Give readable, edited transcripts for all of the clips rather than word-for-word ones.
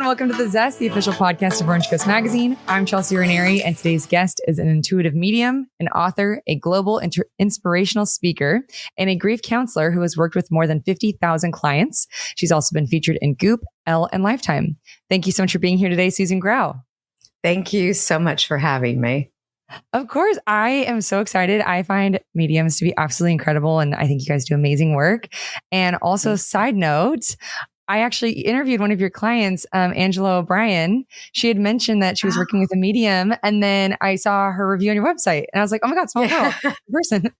welcome to The Zest, the official podcast of Orange Coast Magazine. I'm Chelsea Ranieri, and today's guest is an intuitive medium, an author, a global inspirational speaker, and a grief counselor who has worked with more than 50,000 clients. She's also been featured in Goop, Elle, and Lifetime. Thank you so much for being here today, Susan Grau. Thank you so much for having me. Of course, I am so excited. I find mediums to be absolutely incredible, and I think you guys do amazing work. And also, side note, I actually interviewed one of your clients, Angela O'Brien. She had mentioned that she was working with a medium, and then I saw her review on your website, and I was like, "Oh my God, small girl, person."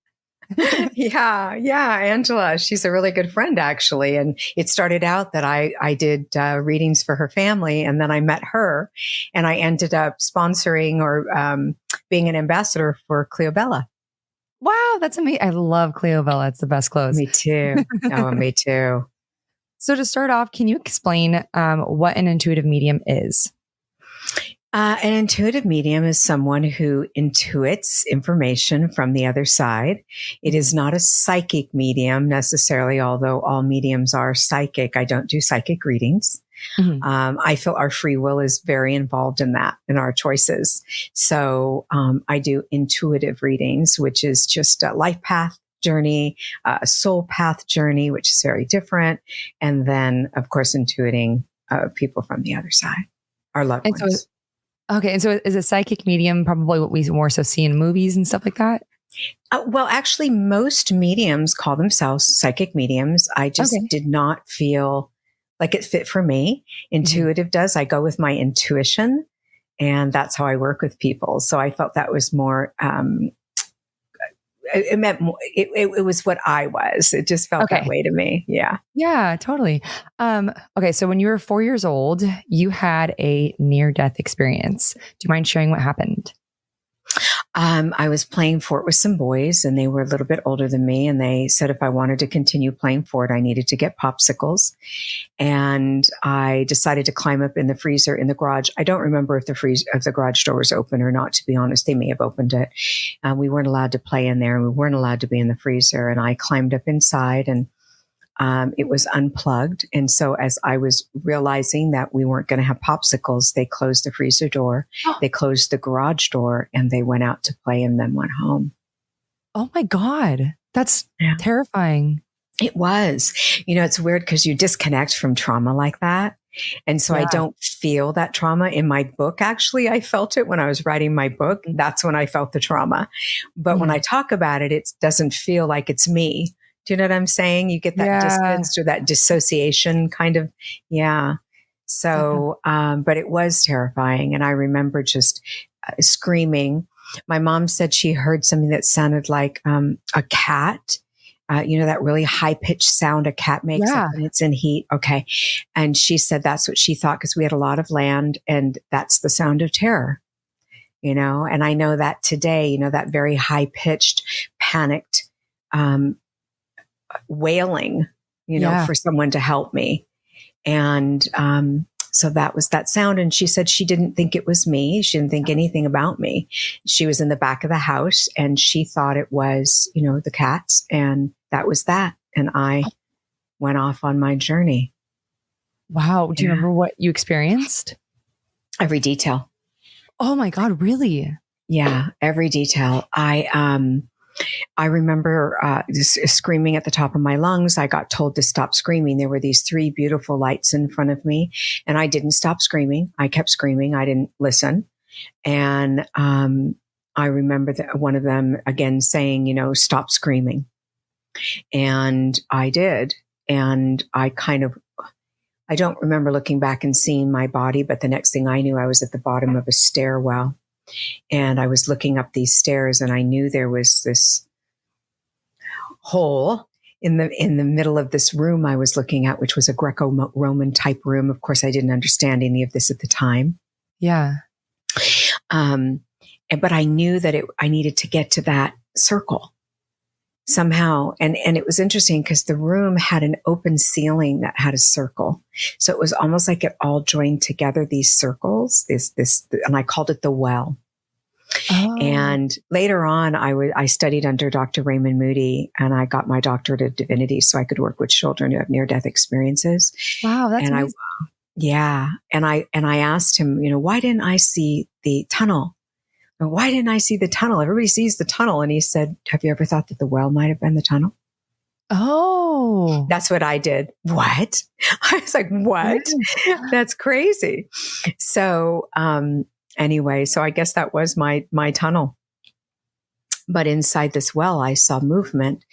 Yeah, Angela. She's a really good friend, actually. And it started out that I did readings for her family, and then I met her, and I ended up sponsoring or being an ambassador for Cleobella. Wow, that's amazing! I love Cleobella; it's the best clothes. Me too. Oh, me too. So to start off, can you explain what an intuitive medium is? An intuitive medium is someone who intuits information from the other side. It is not a psychic medium necessarily, although all mediums are psychic. I don't do psychic readings. Mm-hmm. I feel our free will is very involved in that, in our choices. So I do intuitive readings, which is just a life path journey, a soul path journey, which is very different. And then, of course, intuiting people from the other side, our loved ones. And so is a psychic medium probably what we more so see in movies and stuff like that? Well, actually, most mediums call themselves psychic mediums. I just did not feel like it fit for me. Intuitive does. I go with my intuition, and that's how I work with people. So I felt that was more it meant more, it was what I was. It just felt that way to me. Yeah. Yeah, totally. Okay. So when you were 4 years old, you had a near-death experience. Do you mind sharing what happened? I was playing fort with some boys, and they were a little bit older than me. And they said if I wanted to continue playing fort, I needed to get popsicles. And I decided to climb up in the freezer in the garage. I don't remember if the garage door was open or not, to be honest. They may have opened it. We weren't allowed to play in there, and we weren't allowed to be in the freezer. And I climbed up inside, and it was unplugged. And so as I was realizing that we weren't going to have popsicles, they closed the freezer door, they closed the garage door, and they went out to play and then went home. Oh my God. That's terrifying. It was. It's weird because you disconnect from trauma like that. And so I don't feel that trauma in my book. Actually, I felt it when I was writing my book. That's when I felt the trauma. But when I talk about it, it doesn't feel like it's me. Do you know what I'm saying? You get that distance or that dissociation kind of, So, but it was terrifying. And I remember just screaming. My mom said she heard something that sounded like a cat, that really high pitched sound a cat makes up when it's in heat. Okay. And she said that's what she thought because we had a lot of land, and that's the sound of terror, and I know that today, that very high pitched, panicked, wailing, for someone to help me. And so that was that sound. And she said she didn't think it was me. She didn't think anything about me. She was in the back of the house, and she thought it was, the cats. And that was that. And I went off on my journey. Wow. Do you remember what you experienced? Every detail. Oh my God, really? Yeah, every detail. I remember just screaming at the top of my lungs. I got told to stop screaming. There were these 3 beautiful lights in front of me, and I didn't stop screaming. I kept screaming. I didn't listen. And I remember that one of them again saying, stop screaming. And I did. And I don't remember looking back and seeing my body, but the next thing I knew, I was at the bottom of a stairwell. And I was looking up these stairs, and I knew there was this hole in the middle of this room I was looking at, which was a Greco-Roman type room. Of course, I didn't understand any of this at the time. Yeah. But I knew that I needed to get to that circle somehow. And it was interesting because the room had an open ceiling that had a circle. So it was almost like it all joined together, these circles, and I called it the well. Oh. And later on, I studied under Dr. Raymond Moody, and I got my doctorate of divinity so I could work with children who have near-death experiences. Wow, that's amazing. Yeah. And I asked him, why didn't I see the tunnel? Or why didn't I see the tunnel? Everybody sees the tunnel. And he said, have you ever thought that the well might have been the tunnel? Oh, That's what I did. What? I was like, what? That's crazy. So, anyway, so I guess that was my tunnel. But inside this well, I saw movement,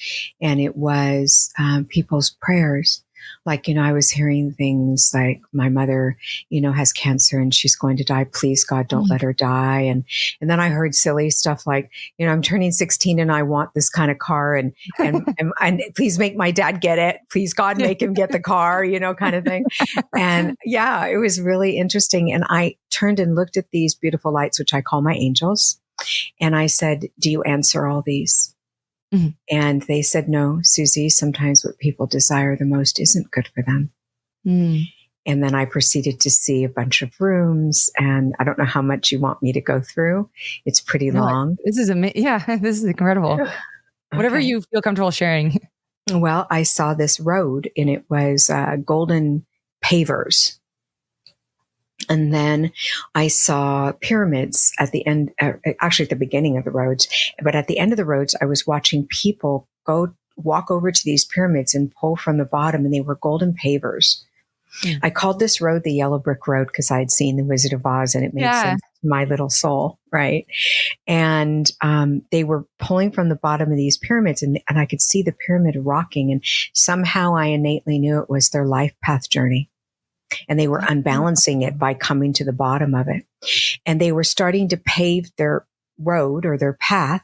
and it was people's prayers. Like, I was hearing things like, my mother, has cancer and she's going to die. Please, God, don't let her die. And then I heard silly stuff like, I'm turning 16 and I want this kind of car, and please make my dad get it. Please, God, make him get the car, kind of thing. And yeah, it was really interesting. And I turned and looked at these beautiful lights, which I call my angels. And I said, do you answer all these? Mm-hmm. And they said, no, Susie, sometimes what people desire the most isn't good for them. Mm. And then I proceeded to see a bunch of rooms, and I don't know how much you want me to go through. It's pretty long. This is this is incredible. Okay. Whatever you feel comfortable sharing. Well, I saw this road, and it was golden pavers. And then I saw pyramids at the end, actually at the beginning of the roads. But at the end of the roads, I was watching people walk over to these pyramids and pull from the bottom, and they were golden pavers. Yeah. I called this road the Yellow Brick Road because I had seen The Wizard of Oz, and it made sense to my little soul, right? And they were pulling from the bottom of these pyramids, and I could see the pyramid rocking, and somehow I innately knew it was their life path journey. And they were unbalancing it by coming to the bottom of it. And they were starting to pave their road or their path.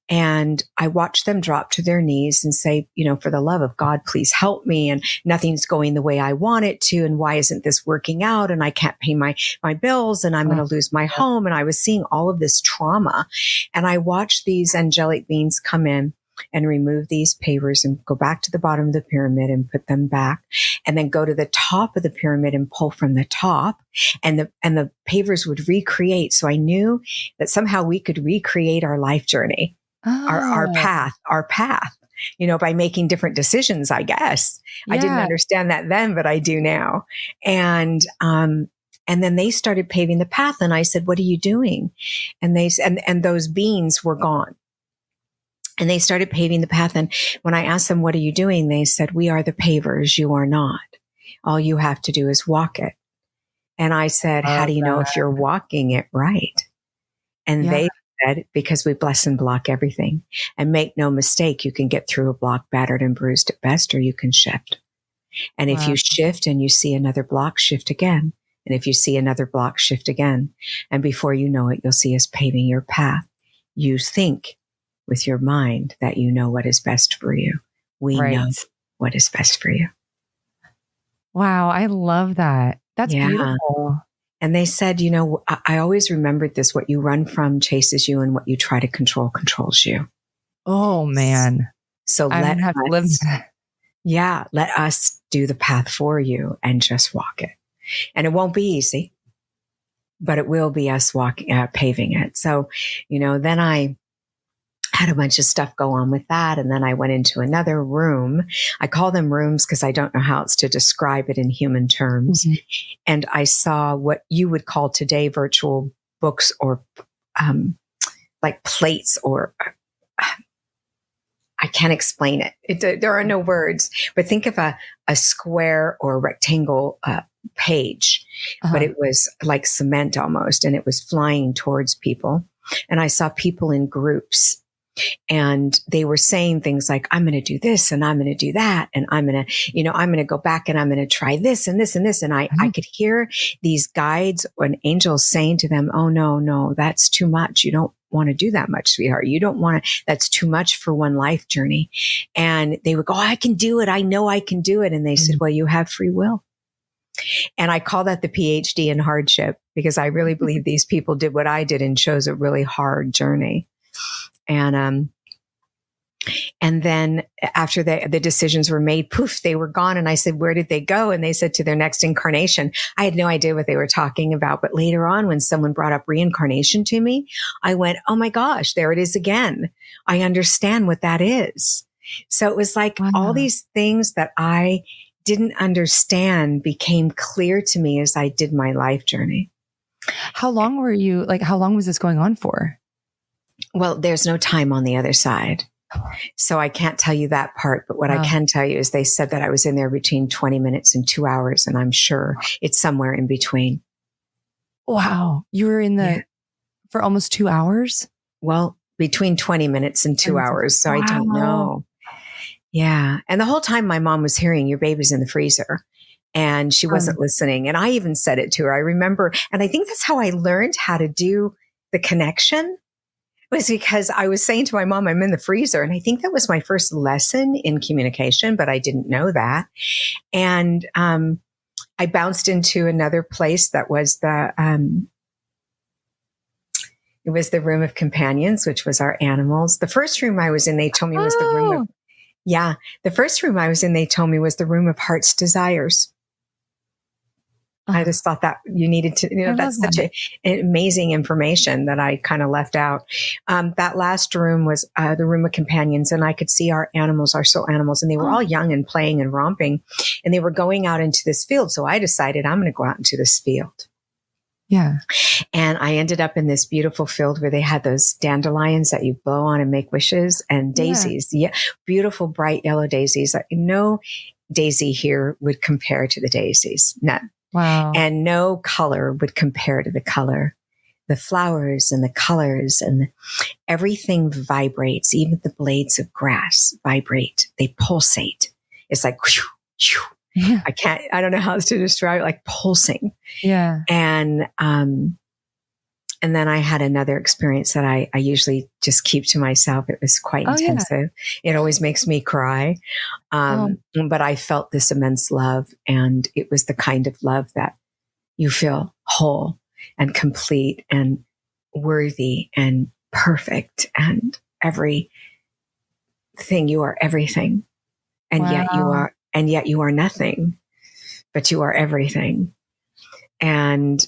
And I watched them drop to their knees and say, for the love of God, please help me. And nothing's going the way I want it to. And why isn't this working out? And I can't pay my bills, and I'm going to lose my home. And I was seeing all of this trauma. And I watched these angelic beings come in and remove these pavers and go back to the bottom of the pyramid and put them back, and then go to the top of the pyramid and pull from the top, and the pavers would recreate. So I knew that somehow we could recreate our life journey, our path, by making different decisions, I guess. Yeah. I didn't understand that then, but I do now. And then they started paving the path, and I said, what are you doing? And and those beings were gone. And they started paving the path. And when I asked them, what are you doing? They said, we are the pavers. You are not. All you have to do is walk it. And I said, how do you know if you're walking it right? And they said, because we bless and block everything. And make no mistake, you can get through a block battered and bruised at best, or you can shift. And if you shift and you see another block, shift again. And if you see another block, shift again. And before you know it, you'll see us paving your path. You think with your mind that you know what is best for you. We know what is best for you. Wow, I love that. That's beautiful. And they said, I always remembered this: what you run from chases you, and what you try to control controls you. Oh man. So let us do the path for you and just walk it. And it won't be easy, but it will be us paving it. So, then I had a bunch of stuff go on with that. And then I went into another room. I call them rooms because I don't know how else to describe it in human terms. Mm-hmm. And I saw what you would call today virtual books, or like plates, or I can't explain it. There are no words, but think of a square or rectangle page, but it was like cement almost, and it was flying towards people. And I saw people in groups. And they were saying things like, I'm going to do this, and I'm going to do that. And I'm going to go back, and I'm going to try this and this and this. And I could hear these guides and angels saying to them, oh, no, that's too much. You don't want to do that much, sweetheart. You don't want to, that's too much for one life journey. And they would go, I can do it. I know I can do it. And they said, well, you have free will. And I call that the PhD in hardship, because I really believe these people did what I did and chose a really hard journey. And then after the decisions were made, poof, they were gone. And I said, where did they go? And they said, to their next incarnation. I had no idea what they were talking about. But later on, when someone brought up reincarnation to me, I went, oh my gosh, there it is again. I understand what that is. So it was like all these things that I didn't understand became clear to me as I did my life journey. How long was this going on for? Well, there's no time on the other side. So I can't tell you that part, but what I can tell you is they said that I was in there between 20 minutes and 2 hours, and I'm sure it's somewhere in between. Wow. You were in for almost 2 hours? Well, between 20 minutes and 2 hours. So I don't know. Yeah. And the whole time my mom was hearing, your baby's in the freezer, and she wasn't listening. And I even said it to her. I remember, and I think that's how I learned how to do the connection, was because I was saying to my mom, I'm in the freezer. And I think that was my first lesson in communication, but I didn't know that. And I bounced into another place that was it was the room of companions, which was our animals. The first room I was in, they told me was the room of, the first room I was in, they told me was the room of heart's desires. I just thought that you needed to, that's such an amazing information that I kind of left out. That last room was the room of companions, and I could see our animals, our soul animals, and they were all young and playing and romping, and they were going out into this field. So I decided I'm going to go out into this field. Yeah. And I ended up in this beautiful field where they had those dandelions that you blow on and make wishes, and daisies. Yeah. Beautiful, bright yellow daisies. No daisy here would compare to the daisies. None. Wow. And no color would compare to the color. The flowers and the colors and everything vibrates. Even the blades of grass vibrate. They pulsate. It's like, whew, whew. I don't know how else to describe it, like pulsing. Yeah. And then I had another experience that I usually just keep to myself. It was quite intensive. Yeah. It always makes me cry. But I felt this immense love, and it was the kind of love that you feel whole and complete and worthy and perfect, and everything. You are everything. And yet you are nothing, but you are everything. And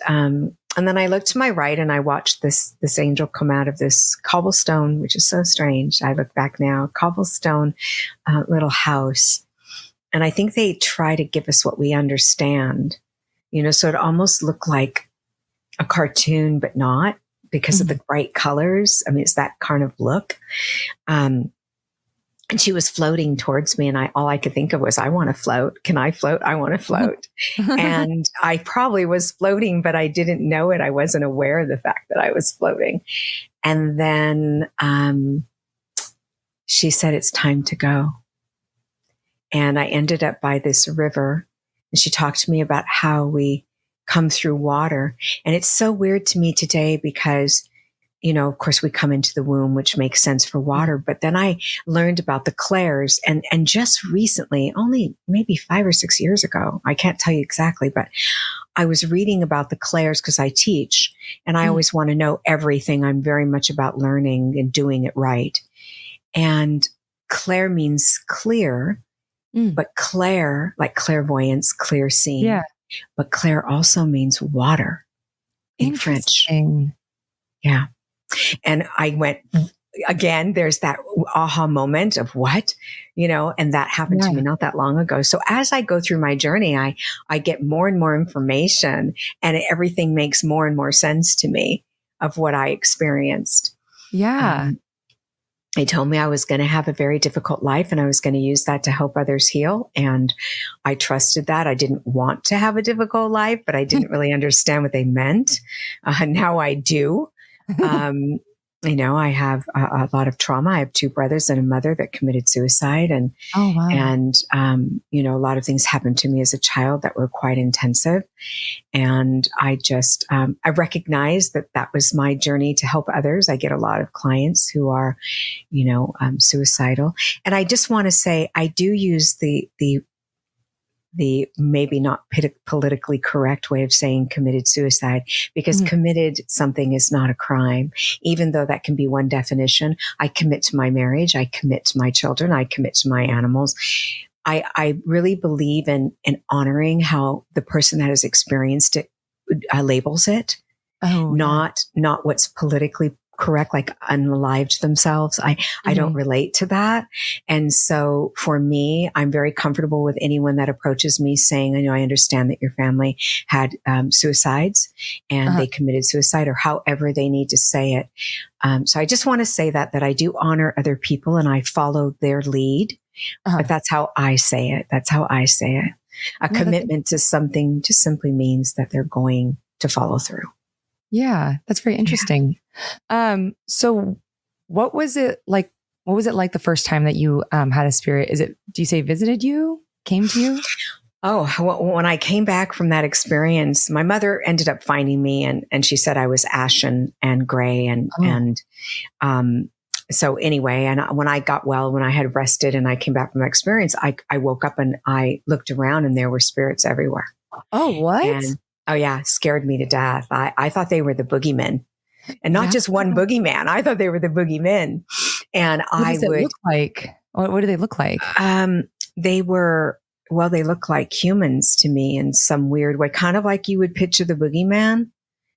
then I looked to my right, and I watched this angel come out of this cobblestone, which is so strange. I look back now, cobblestone little house. And I think they try to give us what we understand, so it almost looked like a cartoon, but not, because of the bright colors. I mean, it's that kind of look. And she was floating towards me, and all I could think of was, I want to float. Can I float? I want to float. And I probably was floating, but I didn't know it. I wasn't aware of the fact that I was floating. And then she said, it's time to go. And I ended up by this river, and she talked to me about how we come through water. And it's so weird to me today because, of course, we come into the womb, which makes sense for water. But then I learned about the clairs, and just recently, only maybe 5 or 6 years ago, I can't tell you exactly, but I was reading about the clairs because I teach, and I always want to know everything. I'm very much about learning and doing it right. And clair means clear, but clair, like clairvoyance, clear seeing. Yeah. But clair also means water in French. Yeah. And I went, again, there's that aha moment of what, and that happened to me not that long ago. So as I go through my journey, I get more and more information, and everything makes more and more sense to me of what I experienced. Yeah. They told me I was going to have a very difficult life, and I was going to use that to help others heal. And I trusted that. I didn't want to have a difficult life, but I didn't really understand what they meant. Now I do. I have a lot of trauma. I have 2 brothers and a mother that committed suicide. And, a lot of things happened to me as a child that were quite intensive. And I just, I recognize that was my journey to help others. I get a lot of clients who are, suicidal. And I just want to say, I do use the maybe not politically correct way of saying committed suicide, because committed something is not a crime, even though that can be one definition. I commit to my marriage. I commit to my children. I commit to my animals. I really believe in honoring how the person that has experienced it labels it, not what's politically correct, like unalived themselves. I don't relate to that. And so for me, I'm very comfortable with anyone that approaches me saying, I understand that your family had suicides and they committed suicide, or however they need to say it. So I just want to say that I do honor other people and I follow their lead, but that's how I say it. That's how I say it. A commitment to something just simply means that they're going to follow through. Yeah, that's very interesting. Yeah. So what was it like? What was it like the first time that you had a spirit? Do you say visited you, came to you? Oh, well, when I came back from that experience, my mother ended up finding me and she said I was ashen and gray so anyway, and when I got well, when I had rested and I came back from that experience, I woke up and I looked around and there were spirits everywhere. Oh, what? And, oh yeah, scared me to death. I thought they were the boogeymen, and not just one boogeyman. I thought they were the boogeymen. And what does it look like? What do they look like? They look like humans to me in some weird way, kind of like you would picture the boogeyman.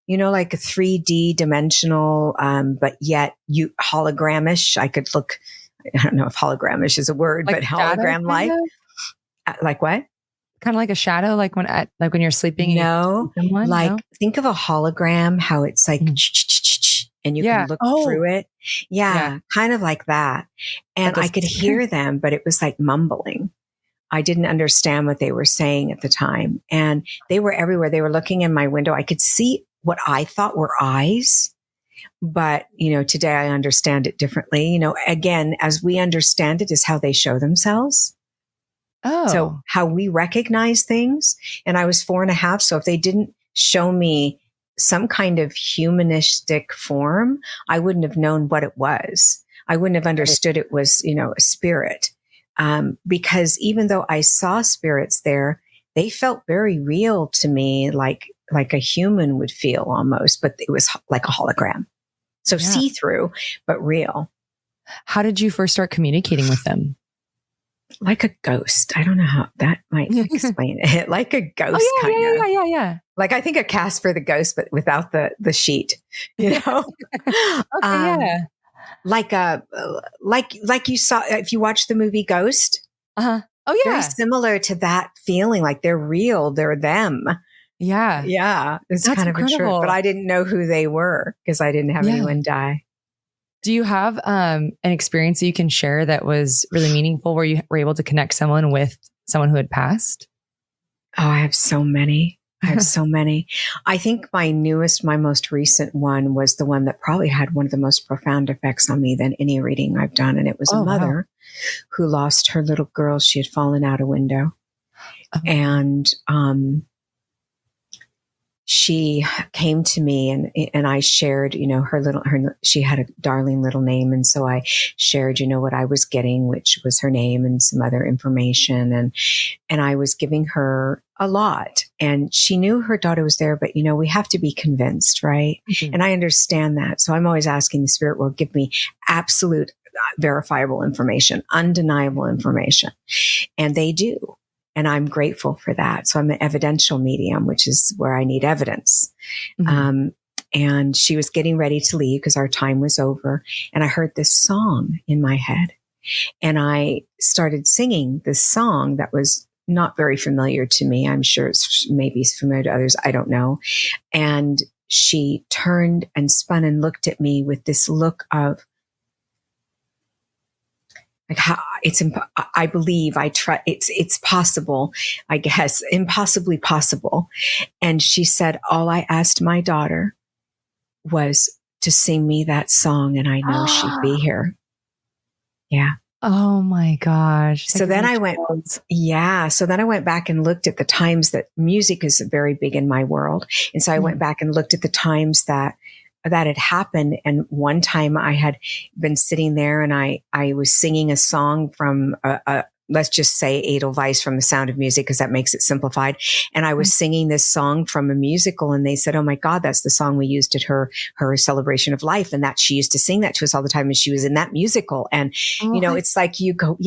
Like a 3D dimensional, but yet hologramish. I don't know if hologramish is a word, like but hologram-like. Like what? Kind of like a shadow, like when you're sleeping. Think of a hologram, how it's like, and you can look through it. Yeah, kind of like that. And I could hear them, but it was like mumbling. I didn't understand what they were saying at the time. And they were everywhere. They were looking in my window. I could see what I thought were eyes. But, today I understand it differently. Again, as we understand it is how they show themselves. Oh. So how we recognize things. And I was 4.5. So if they didn't show me some kind of humanistic form, I wouldn't have known what it was. I wouldn't have understood it was, a spirit. Because even though I saw spirits there, they felt very real to me, like a human would feel almost, but it was like a hologram. So see-through, but real. How did you first start communicating with them? Like a ghost. I don't know how that might explain it. Like a ghost kind of. Yeah. Like I think a Casper the Ghost, but without the sheet, Okay, yeah. Like you saw, if you watch the movie Ghost. Oh yeah. Very similar to that feeling, like they're real, they're them. Yeah. Yeah. It's That's kind incredible. of a trip, but I didn't know who they were because I didn't have anyone die. Do you have an experience that you can share that was really meaningful where you were able to connect someone with someone who had passed? Oh, I have so many. I think my most recent one was the one that probably had one of the most profound effects on me than any reading I've done. And it was a mother who lost her little girl. She had fallen out a window. And she came to me and I shared, she had a darling little name. And so I shared, what I was getting, which was her name and some other information. And I was giving her a lot, and she knew her daughter was there, but we have to be convinced, right? Mm-hmm. And I understand that. So I'm always asking the spirit world, give me absolute verifiable information, undeniable information. And they do. And I'm grateful for that. So I'm an evidential medium, which is where I need evidence. Mm-hmm. And she was getting ready to leave because our time was over. And I heard this song in my head. And I started singing this song that was not very familiar to me. I'm sure it's maybe familiar to others. I don't know. And she turned and spun and looked at me with this look of, like, how I believe, I try, it's possible, I guess, impossibly possible. And she said, all I asked my daughter was to sing me that song, and I know she'd be here. Yeah. Oh my gosh. So then I went back and looked at the times that music is very big in my world. And so I went back and looked at the times that had happened. And one time I had been sitting there and I was singing a song from let's just say Edelweiss from The Sound of Music, because that makes it simplified. And I was singing this song from a musical, and they said, oh my God, that's the song we used at her celebration of life. And that she used to sing that to us all the time. And she was in that musical. And, it's like you go,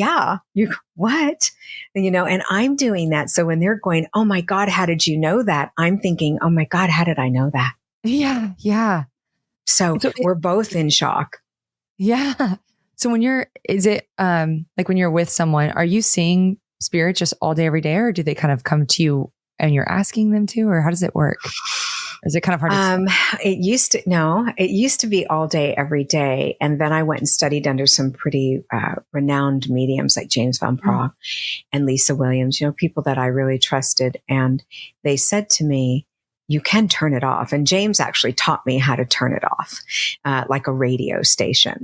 what? And, and I'm doing that. So when they're going, oh my God, how did you know that? I'm thinking, oh my God, how did I know that? Yeah. Yeah. So So we're both in shock. yeah. So when is it like when you're with someone, are you seeing spirits just all day, every day, or do they kind of come to you and you're asking them to, or how does it work? Or is it kind of hard to explain? It used to be all day, every day. And then I went and studied under some pretty renowned mediums like James Van Praagh and Lisa Williams, people that I really trusted. And they said to me, you can turn it off. And James actually taught me how to turn it off, like a radio station,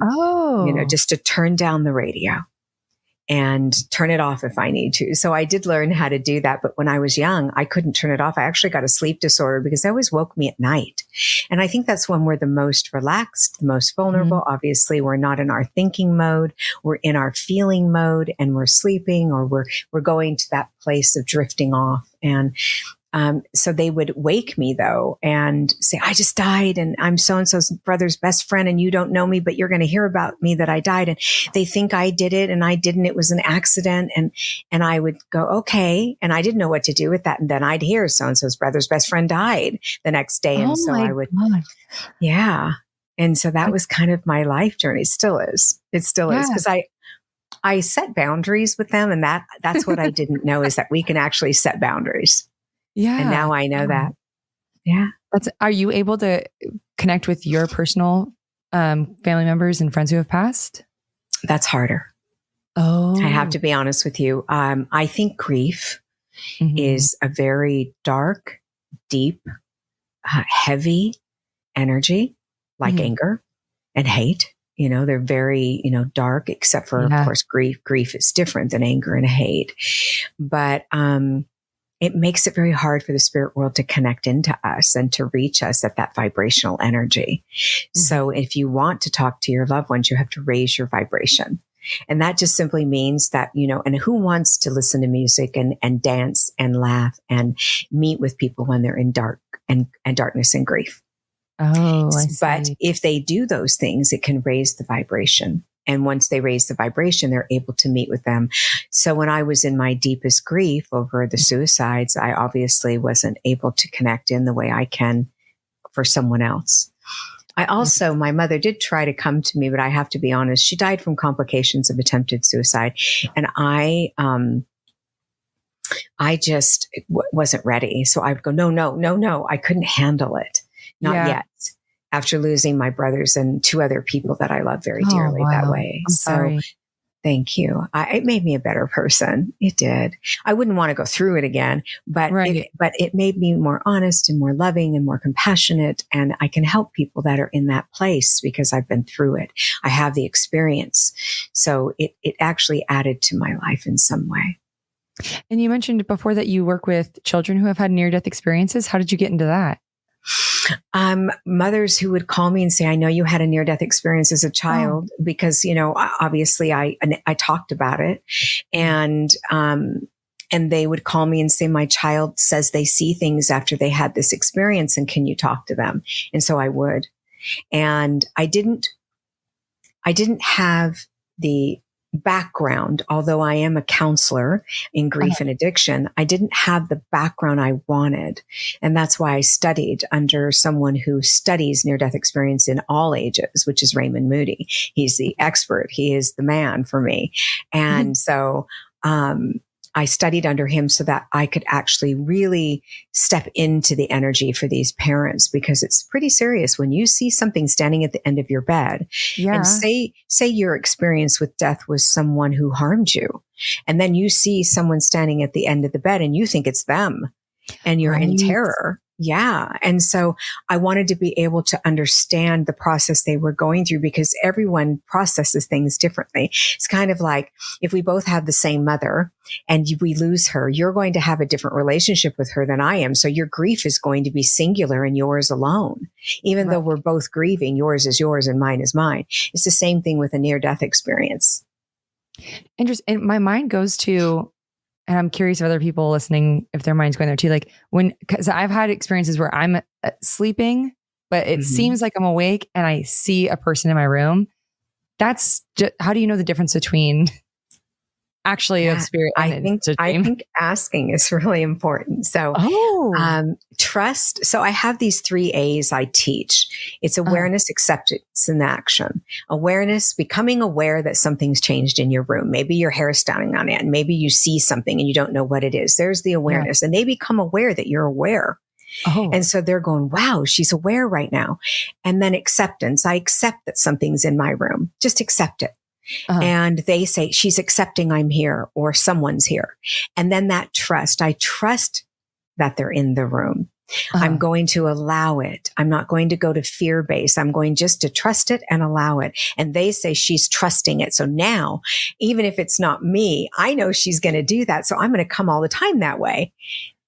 just to turn down the radio and turn it off if I need to. So I did learn how to do that. But when I was young, I couldn't turn it off. I actually got a sleep disorder because it always woke me at night. And I think that's when we're the most relaxed, the most vulnerable. Mm-hmm. Obviously, we're not in our thinking mode. We're in our feeling mode and we're sleeping, or we're going to that place of drifting off. And so they would wake me though and say, I just died and I'm so-and-so's brother's best friend and you don't know me, but you're going to hear about me that I died. And they think I did it and I didn't. It was an accident. And I would go, okay. And I didn't know what to do with that. And then I'd hear so-and-so's brother's best friend died the next day. And so I would, yeah. And so that was kind of my life journey. It still is because I set boundaries with them. And that's what I didn't know, is that we can actually set boundaries. Yeah. And now I know that. Yeah. Are you able to connect with your personal family members and friends who have passed? That's harder. Oh, I have to be honest with you. I think grief is a very dark, deep, heavy energy, like anger and hate. They're very, dark, except for, of course, grief. Grief is different than anger and hate. But, it makes it very hard for the spirit world to connect into us and to reach us at that vibrational energy. Mm-hmm. So if you want to talk to your loved ones, you have to raise your vibration. And that just simply means that, and who wants to listen to music and dance and laugh and meet with people when they're in darkness and grief? Oh, I see. But if they do those things, it can raise the vibration. And once they raise the vibration, they're able to meet with them. So when I was in my deepest grief over the suicides, I obviously wasn't able to connect in the way I can for someone else. My mother did try to come to me, but I have to be honest, she died from complications of attempted suicide. And I just wasn't ready. So I would go, no. I couldn't handle it. Not yet. After losing my brothers and two other people that I love very dearly that way. I'm sorry. So thank you. It made me a better person. It did. I wouldn't want to go through it again, but it made me more honest and more loving and more compassionate. And I can help people that are in that place because I've been through it. I have the experience. So it actually added to my life in some way. And you mentioned before that you work with children who have had near-death experiences. How did you get into that? Mothers who would call me and say, I know you had a near-death experience as a child, because, obviously I talked about it, and they would call me and say, my child says they see things after they had this experience, and can you talk to them? And so I would, and I didn't have the background, although I am a counselor in grief and addiction. I didn't have the background I wanted. And that's why I studied under someone who studies near-death experience in all ages, which is Raymond Moody. He's the expert. He is the man for me. And so, I studied under him so that I could actually really step into the energy for these parents, because it's pretty serious when you see something standing at the end of your bed and say your experience with death was someone who harmed you. And then you see someone standing at the end of the bed and you think it's them and you're in terror. Yeah. And so I wanted to be able to understand the process they were going through, because everyone processes things differently. It's kind of like if we both have the same mother and we lose her, you're going to have a different relationship with her than I am. So your grief is going to be singular and yours alone. Even though we're both grieving, yours is yours and mine is mine. It's the same thing with a near-death experience. Interesting. And my mind goes to, and I'm curious if other people listening, if their mind's going there too, like because I've had experiences where I'm sleeping, but it seems like I'm awake and I see a person in my room. That's just, how do you know the difference between actually Yeah, of spirit I and think it's a I dream. think asking is really important. So, Oh, trust. So I have these 3 A's I teach. It's uh, awareness, acceptance, and action. Awareness, becoming aware that something's changed in your room. Maybe your hair is standing on end. Maybe you see something and you don't know what it is. There's the yeah. awareness, and they become aware that you're aware. Oh, And so they're going, wow, she's aware right now. And then acceptance. I accept that something's in my room. Just accept it. uh, And they say, she's accepting I'm here or someone's here. And then that trust, I trust that they're in the room. I'm uh, going to allow it. I'm not going to go to fear base. I'm going just to trust it and allow it. And they say she's trusting it. So now, even if it's not me, I know she's going to do that. So I'm going to come all the time that way.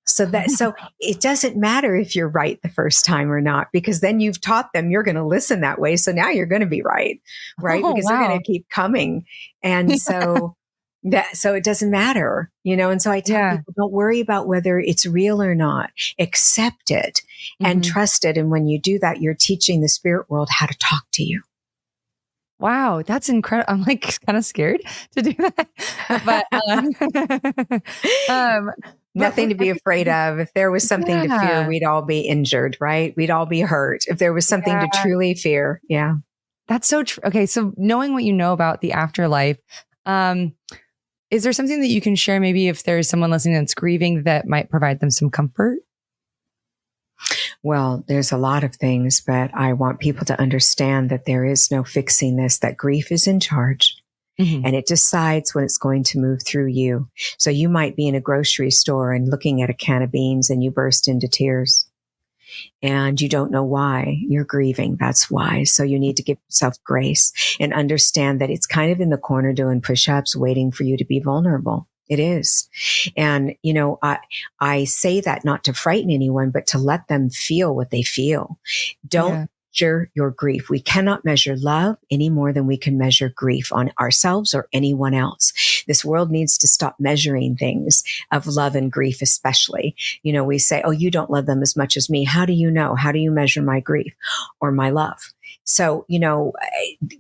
So it doesn't matter if you're right the first time or not, because then you've taught them you're going to listen that way. So now you're going to be right, right? oh, Because they're going wow. to keep coming. And so it doesn't matter, And so I tell Yeah. people, don't worry about whether it's real or not. Accept it and Mhm. trust it. And when you do that, you're teaching the spirit world how to talk to you. Wow, that's incredible. I'm like kind of scared to do that, but um, but Nothing with to be afraid of. If there was something to fear, yeah, we'd all be injured, right? We'd all be hurt. If there was something to yeah, truly fear, yeah. that's so true. Okay, so knowing what you know about the afterlife, um, is there something that you can share? Maybe if there's someone listening that's grieving that might provide them some comfort. Well, there's a lot of things, but I want people to understand that there is no fixing this, that grief is in charge. Mhm. And it decides when it's going to move through you. So you might be in a grocery store and looking at a can of beans and you burst into tears and you don't know why. You're grieving. That's why. So you need to give yourself grace and understand that it's kind of in the corner doing push-ups, waiting for you to be vulnerable. It is. And, I say that not to frighten anyone, but to let them feel what they feel. Don't Yeah, measure your grief. We cannot measure love any more than we can measure grief on ourselves or anyone else. This world needs to stop measuring things of love and grief, especially. We say, oh, you don't love them as much as me. How do you know? How do you measure my grief or my love? So,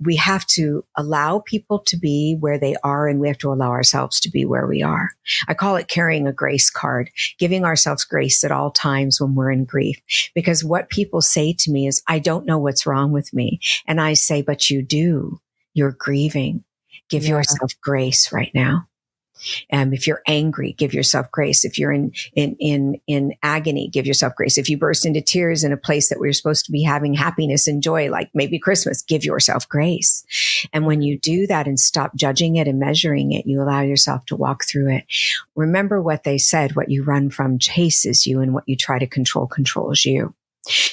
we have to allow people to be where they are, and we have to allow ourselves to be where we are. I call it carrying a grace card, giving ourselves grace at all times when we're in grief. Because what people say to me is, I don't know what's wrong with me. And I say, but you do. You're grieving. Give yeah, yourself grace right now. If you're angry, give yourself grace. If you're in agony, give yourself grace. If you burst into tears in a place that we're supposed to be having happiness and joy, like maybe Christmas, give yourself grace. And when you do that and stop judging it and measuring it, you allow yourself to walk through it. Remember what they said, what you run from chases you, and what you try to control controls you.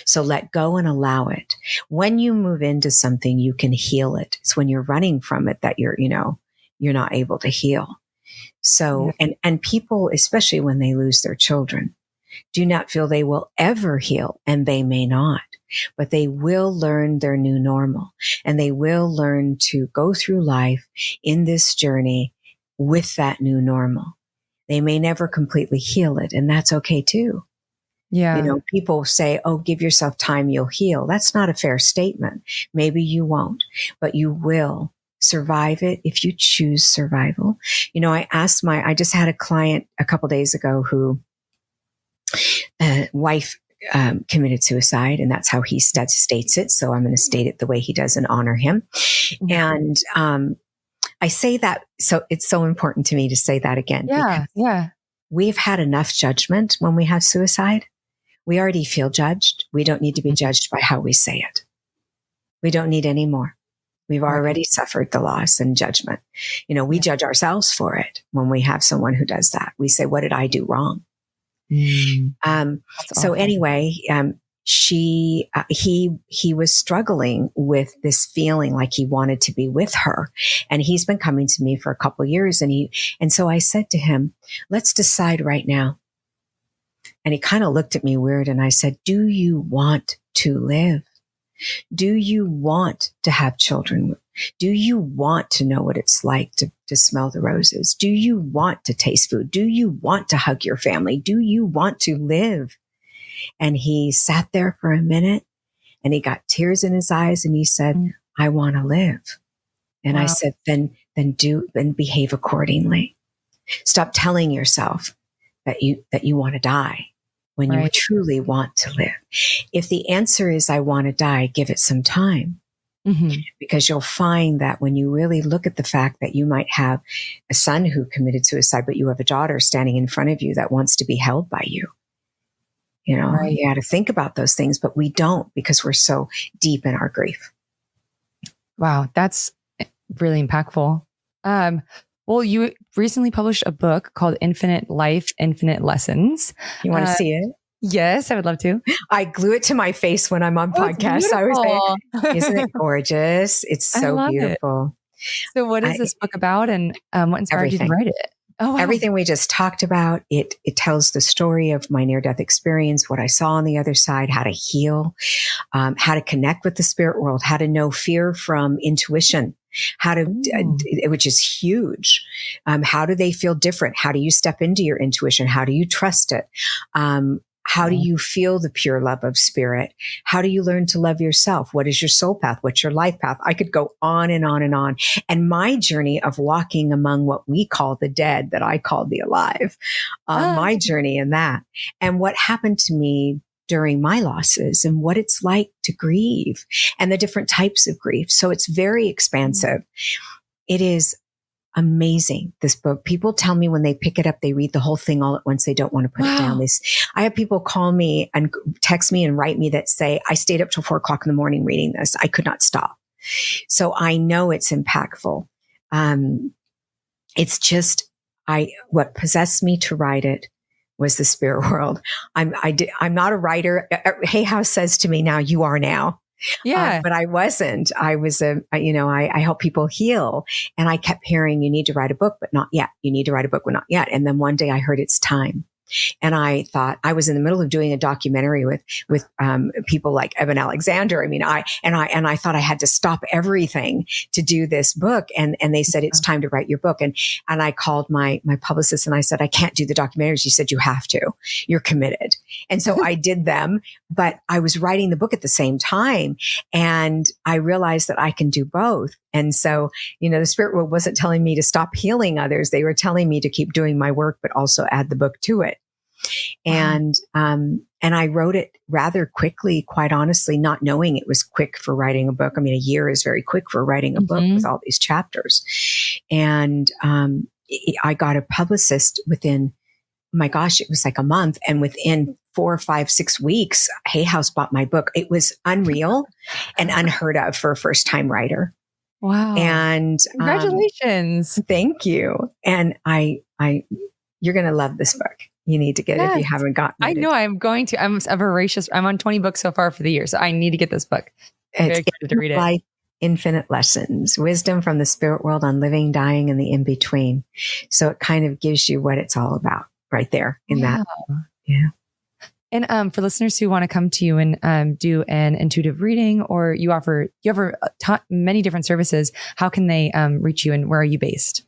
So let go and allow it. When you move into something, you can heal it. It's when you're running from it that you're not able to heal. yeah, So, and people, especially when they lose their children, do not feel they will ever heal, and they may not, but they will learn their new normal, and they will learn to go through life in this journey with that new normal. They may never completely heal it, and that's okay too. yeah, People say, oh, give yourself time, you'll heal. That's not a fair statement. Maybe you won't, but you will survive it if you choose survival. I just had a client a couple days ago who wife committed suicide, and that's how he states it. So I'm going to state it the way he does and honor him. Mhm. And I say that, so it's so important to me to say that again, because Yeah, yeah, we've had enough judgment when we have suicide. We already feel judged. We don't need to be Mhm. judged by how we say it. We don't need any more. We've Right. already suffered the loss and judgment. We Yeah. judge ourselves for it when we have someone who does that. We say, what did I do wrong? Mm, Um, that's so awful. anyway, he was struggling with this feeling like he wanted to be with her. And he's been coming to me for a couple of years. And so I said to him, let's decide right now. And he kind of looked at me weird. And I said, do you want to live? Do you want to have children? Do you want to know what it's like to smell the roses? Do you want to taste food? Do you want to hug your family? Do you want to live? And he sat there for a minute and he got tears in his eyes and he said, Mm, I want to live. And I wow. said, then then behave accordingly. Stop telling yourself that you want to die when you truly want to live. If the answer is, I want to die, give it some time. Because you'll find that when you really look at the fact that you might have a son who committed suicide, but you have a daughter standing in front of you that wants to be held by you. You know, you got to think about those things, but we don't, because we're so deep in our grief. Wow, that's really impactful. Well, you recently published a book called Infinite Life, Infinite Lessons. You want to see it? Yes, I would love to. I glue it to my face when I'm on podcasts. I was like, isn't it gorgeous? It's so beautiful. So what is this book about, and what inspired you to write it? Oh, wow. Everything we just talked about. It tells the story of my near-death experience, what I saw on the other side, how to heal, how to connect with the spirit world, how to know fear from intuition, how to, which is huge. How do they feel different? How do you step into your intuition? How do you trust it? How do you feel the pure love of spirit? How do you learn to love yourself? What is your soul path? What's your life path? I could go on and on and on. And my journey of walking among what we call the dead, that I called the alive, my journey in that, and what happened to me during my losses, and what it's like to grieve, and the different types of grief. So it's very expansive. It is amazing, this book. People tell me when they pick it up, they read the whole thing all at once. They don't want to put it down. I have people call me and text me and write me that say, I stayed up till 4:00 in the morning reading this. I could not stop. So I know it's impactful. It's just, what possessed me to write it was the spirit world. I'm not a writer. Hay House says to me now, you are now. Yeah. But I wasn't. I was I help people heal. And I kept hearing, you need to write a book, but not yet. You need to write a book, but not yet. And then one day I heard it's time. And I thought, I was in the middle of doing a documentary with people like Evan Alexander. I mean, I thought I had to stop everything to do this book. And they said, it's time to write your book. And I called my publicist and I said, I can't do the documentaries. She said, you have to, you're committed. And so I did them, but I was writing the book at the same time. And I realized that I can do both. And so, the spirit world wasn't telling me to stop healing others. They were telling me to keep doing my work, but also add the book to it. And I wrote it rather quickly, quite honestly, not knowing it was quick for writing a book. I mean, a year is very quick for writing a book with all these chapters. And, I got a publicist within, my gosh, it was like a month. And within 4, 5, 6 weeks, Hay House bought my book. It was unreal and unheard of for a first time writer. Wow. And congratulations. Thank you. And you're going to love this book. You need to get it if you haven't gotten it. I know I'm going to. I'm a voracious. I'm on 20 books so far for the year. So I need to get this book. I'm very excited to read it. Life, Infinite Lessons, Wisdom from the Spirit World on Living, Dying, and the In-Between. So it kind of gives you what it's all about right there in that. Yeah. And for listeners who want to come to you and do an intuitive reading, or you offer many different services, how can they reach you, and where are you based?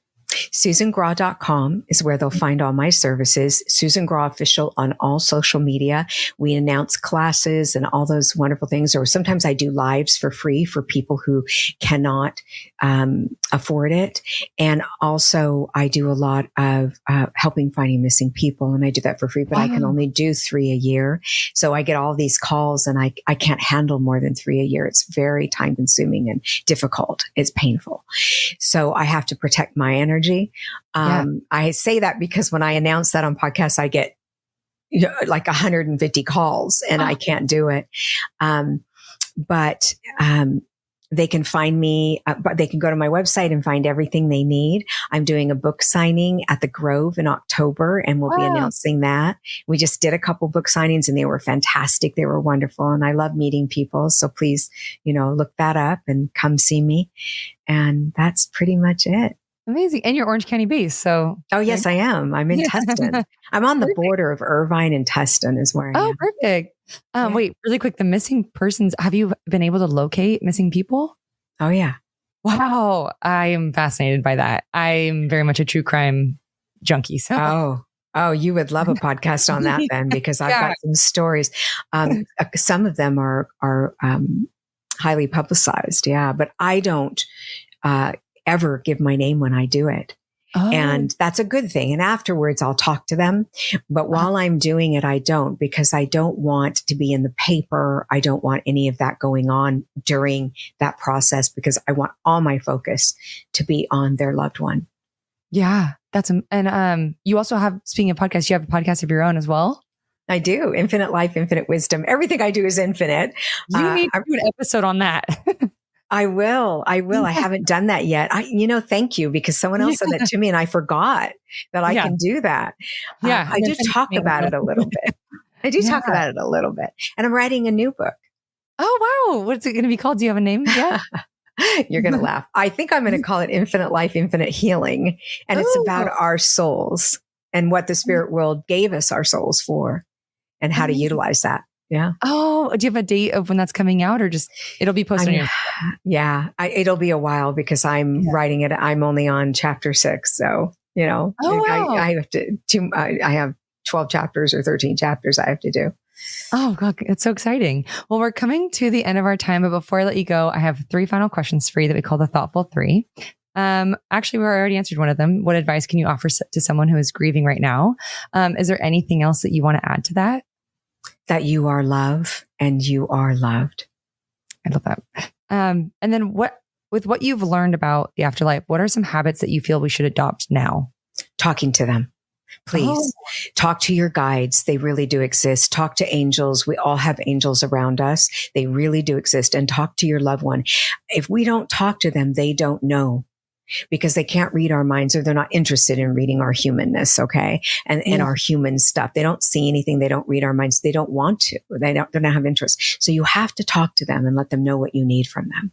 SusanGrau.com is where they'll find all my services. Susan Grau Official on all social media. We announce classes and all those wonderful things. Or sometimes I do lives for free for people who cannot afford it. And also I do a lot of helping finding missing people. And I do that for free, but I can only do 3 a year. So I get all these calls and I can't handle more than 3 a year. It's very time consuming and difficult. It's painful. So I have to protect my energy. I say that because when I announce that on podcasts, I get like 150 calls and I can't do it. But they can find me, but they can go to my website and find everything they need. I'm doing a book signing at the Grove in October, and we'll be announcing that. We just did a couple book signings and they were fantastic. They were wonderful. And I love meeting people. So please, look that up and come see me. And that's pretty much it. Amazing. And you're Orange County based. So. Oh, yes, I am. I'm in Tustin. I'm on the border of Irvine and Tustin is where I am. Oh, perfect. Wait, really quick. The missing persons, have you been able to locate missing people? Oh, yeah. Wow. I am fascinated by that. I'm very much a true crime junkie. So. Oh, you would love a podcast on that then, because I've got some stories. Some of them are highly publicized. Yeah. But I don't, ever give my name when I do it. Oh. And that's a good thing. And afterwards, I'll talk to them. But while I'm doing it, I don't, because I don't want to be in the paper. I don't want any of that going on during that process, because I want all my focus to be on their loved one. Yeah, and you also have, speaking of podcasts, you have a podcast of your own as well? I do. Infinite Life, Infinite Wisdom. Everything I do is infinite. You need to do an episode on that. I will. I haven't done that yet. Thank you, because someone else said that to me and I forgot that I can do that. Yeah. I do talk about it a little bit. Talk about it a little bit. And I'm writing a new book. Oh, wow. What's it going to be called? Do you have a name yet? You're going to laugh. I think I'm going to call it Infinite Life, Infinite Healing. And it's about our souls and what the spirit world gave us our souls for and how to utilize that. Yeah. Oh, do you have a date of when that's coming out, or just it'll be posted on your? Yeah, it'll be a while, because I'm writing it. I'm only on chapter 6, so wow. I have to. I have 12 chapters or 13 chapters I have to do. Oh God, it's so exciting. Well, we're coming to the end of our time, but before I let you go, I have 3 final questions for you that we call the Thoughtful 3. Actually, we already answered one of them. What advice can you offer to someone who is grieving right now? Is there anything else that you want to add to that? That you are love and you are loved. I love that. And then with what you've learned about the afterlife, what are some habits that you feel we should adopt now? Talking to them. Please talk to your guides. They really do exist. Talk to angels. We all have angels around us. They really do exist. And talk to your loved one. If we don't talk to them, they don't know, because they can't read our minds, or they're not interested in reading our humanness. Okay. And our human stuff. They don't see anything. They don't read our minds. They don't want to, they don't have interest. So you have to talk to them and let them know what you need from them.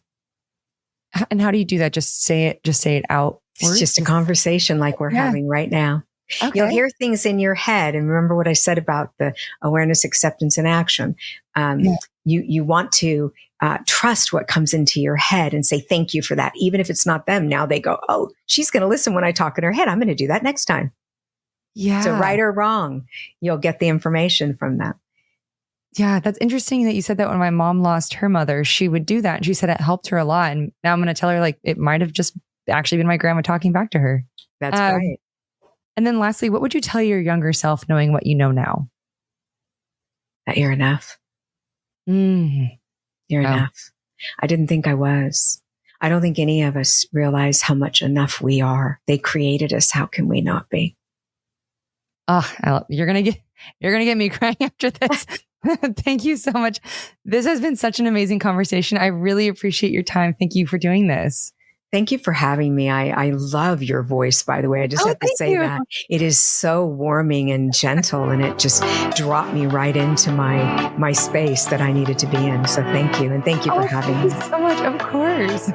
And how do you do that? Just say it out. It's just a conversation like we're having right now. Okay. You'll hear things in your head. And remember what I said about the awareness, acceptance, and action. You want to trust what comes into your head and say, thank you for that. Even if it's not them. Now they go, oh, she's going to listen when I talk in her head. I'm going to do that next time. Yeah. So right or wrong, you'll get the information from them. Yeah. That's interesting that you said that. When my mom lost her mother, she would do that. And she said it helped her a lot. And now I'm going to tell her, like, it might have just actually been my grandma talking back to her. That's right. And then lastly, what would you tell your younger self knowing what you know now? That you're enough. You're enough. I didn't think I was. I don't think any of us realize how much enough we are. They created us. How can we not be? Oh, you're going to get me crying after this. Thank you so much. This has been such an amazing conversation. I really appreciate your time. Thank you for doing this. Thank you for having me. I love your voice, by the way. I just have to say that. It is so warming and gentle, and it just dropped me right into my space that I needed to be in. So thank you. And thank you for having me. Thank you so much. Of course.